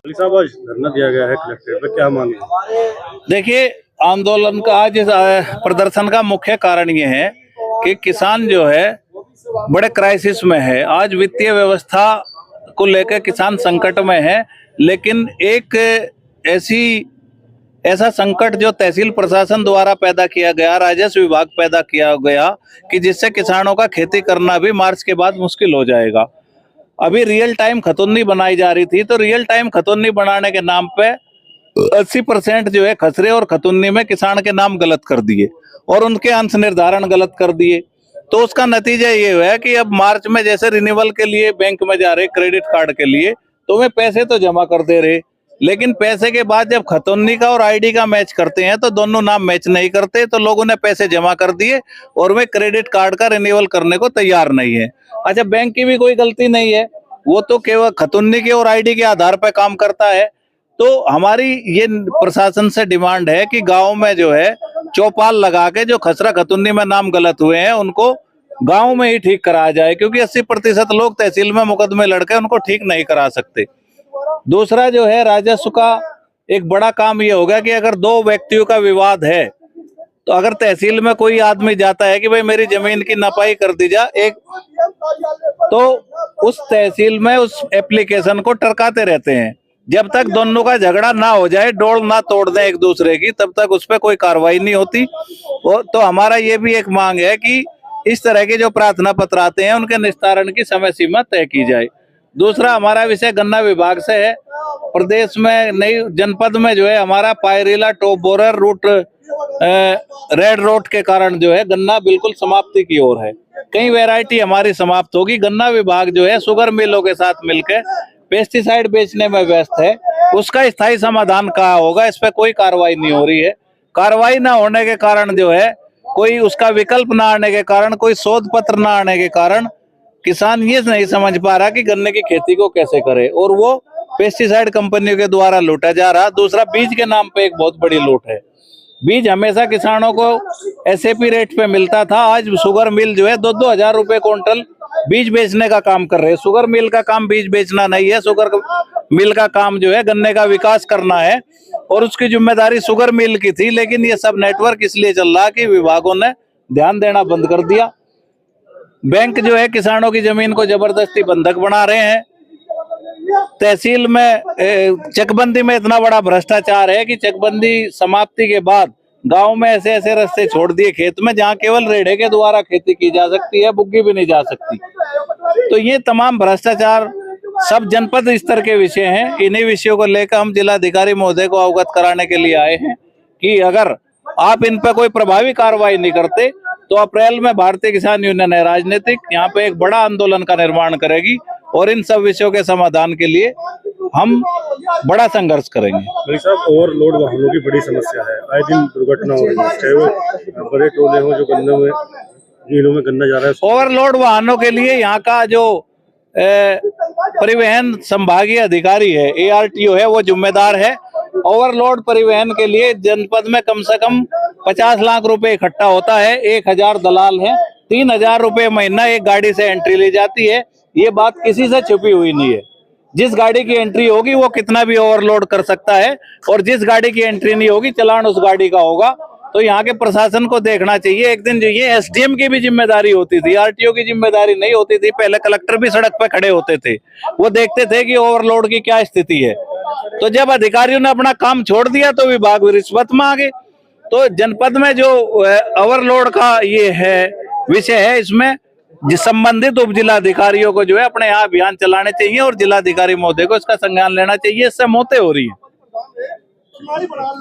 साहब आज धरना दिया गया है कलेक्ट्रेट पे, क्या मांग है? देखिए, आंदोलन का आज इस प्रदर्शन का मुख्य कारण ये है कि किसान जो है बड़े क्राइसिस में है। आज वित्तीय व्यवस्था को लेकर किसान संकट में है, लेकिन एक ऐसा संकट जो तहसील प्रशासन द्वारा पैदा किया गया, राजस्व विभाग पैदा किया गया कि जिससे किसानों का खेती करना भी मार्च के बाद मुश्किल हो जाएगा। अभी रियल टाइम खतौनी बनाई जा रही थी, तो रियल टाइम खतौनी बनाने के नाम पे 80% जो है खसरे और खतौनी में किसान के नाम गलत कर दिए और उनके अंश निर्धारण गलत कर दिए। तो उसका नतीजा ये हुआ है कि अब मार्च में जैसे रिन्यूअल के लिए बैंक में जा रहे क्रेडिट कार्ड के लिए, तो वे पैसे तो जमा कर दे रहे, लेकिन पैसे के बाद जब खतौनी का और आईडी का मैच करते हैं तो दोनों नाम मैच नहीं करते, तो लोगों ने पैसे जमा कर दिए और वे क्रेडिट कार्ड का रिन्यूअल करने को तैयार नहीं है। अच्छा, बैंक की भी कोई गलती नहीं है, वो तो केवल खतौनी के और आईडी के आधार पर काम करता है। तो हमारी ये प्रशासन से डिमांड है कि गांव में जो है चौपाल लगा के जो खसरा खतौनी में नाम गलत हुए हैं उनको गांव में ही ठीक कराया जाए, क्योंकि 80% लोग तहसील में मुकदमे लड़के उनको ठीक नहीं करा सकते। दूसरा जो है, राजस्व का एक बड़ा काम ये होगा कि अगर दो व्यक्तियों का विवाद है तो अगर तहसील में कोई आदमी जाता है कि भाई मेरी जमीन की नपाई कर दी जा, तो उस तहसील में उस एप्लीकेशन को टरकाते रहते हैं। जब तक दोनों का झगड़ा ना हो जाए, डोल ना तोड़ दें एक दूसरे की, तब तक उस पर कोई कार्रवाई नहीं होती। तो हमारा ये भी एक मांग है कि इस तरह के जो प्रार्थना पत्र आते हैं उनके निस्तारण की समय सीमा तय की जाए। दूसरा हमारा विषय गन्ना विभाग से है। प्रदेश में नई जनपद में जो है हमारा pyrilla top borer root red rot के कारण जो है गन्ना बिल्कुल समाप्ति की ओर है। कई वैरायटी हमारी समाप्त होगी। गन्ना विभाग जो है शुगर मिलों के साथ मिलकर पेस्टिसाइड बेचने में व्यस्त है, उसका स्थायी समाधान कहाँ होगा, इस पर कोई कार्रवाई नहीं हो रही है। कार्रवाई ना होने के कारण जो है, कोई उसका विकल्प ना आने के कारण, कोई शोध पत्र ना आने के कारण किसान ये नहीं समझ पा रहा कि गन्ने की खेती को कैसे करे, और वो पेस्टिसाइड कंपनियों के द्वारा लूटा जा रहा। दूसरा, बीज के नाम पे एक बहुत बड़ी लूट है। बीज हमेशा किसानों को एसएपी रेट पे मिलता था, आज शुगर मिल जो है 2-2 हजार रुपए क्विंटल बीज बेचने का काम कर रहे हैं। शुगर मिल का काम बीज बेचना नहीं है, शुगर मिल का काम जो है गन्ने का विकास करना है, और उसकी जिम्मेदारी शुगर मिल की थी। लेकिन ये सब नेटवर्क इसलिए चल रहा कि विभागों ने ध्यान देना बंद कर दिया। बैंक जो है किसानों की जमीन को जबरदस्ती बंधक बना रहे हैं। तहसील में चकबंदी में इतना बड़ा भ्रष्टाचार है कि चकबंदी समाप्ति के बाद गांव में ऐसे ऐसे रास्ते छोड़ दिए खेत में जहां केवल रेढ़े के द्वारा खेती की जा सकती है, बुग्गी भी नहीं जा सकती। तो ये तमाम भ्रष्टाचार सब जनपद स्तर के विषय हैं। इन्हीं विषयों को लेकर हम जिलाधिकारी महोदय को अवगत कराने के लिए आए हैं कि अगर आप इन पर कोई प्रभावी कार्रवाई नहीं करते तो अप्रैल में भारतीय किसान यूनियन है राजनीतिक यहाँ पे एक बड़ा आंदोलन का निर्माण करेगी, और इन सब विषयों के समाधान के लिए हम बड़ा संघर्ष करेंगे। भाई साहब, ओवरलोड वाहनों की बड़ी समस्या है, आए दिन दुर्घटना हो रही है, चाहे वो बड़े टोले हो जो गन्ने में जिलों में गन्ना जा रहा है। ओवरलोड वाहनों के लिए यहाँ का जो परिवहन संभागीय अधिकारी है, ARTO है, वो जिम्मेदार है। ओवरलोड परिवहन के लिए जनपद में कम से कम 50 लाख रुपए इकट्ठा होता है। 1000 दलाल हैं, 3000 रुपए महीना एक गाड़ी से एंट्री ली जाती है। ये बात किसी से छुपी हुई नहीं है। जिस गाड़ी की एंट्री होगी वो कितना भी ओवरलोड कर सकता है, और जिस गाड़ी की एंट्री नहीं होगी चालान उस गाड़ी का होगा। तो यहाँ के प्रशासन को देखना चाहिए। एक दिन जो ये SDM की भी जिम्मेदारी होती थी, RTO की जिम्मेदारी नहीं होती थी। पहले कलेक्टर भी सड़क पे खड़े होते थे, वो देखते थे कि ओवरलोड की क्या स्थिति है। तो जब अधिकारियों ने अपना काम छोड़ दिया तो विभाग रिश्वत में आ गए। तो जनपद में जो ओवरलोड का ये है विषय है, इसमें संबंधित उप जिलाधिकारियों को जो है अपने यहाँ अभियान चलाने चाहिए, और जिलाधिकारी महोदय को इसका संज्ञान लेना चाहिए। इससे मौतें हो रही है।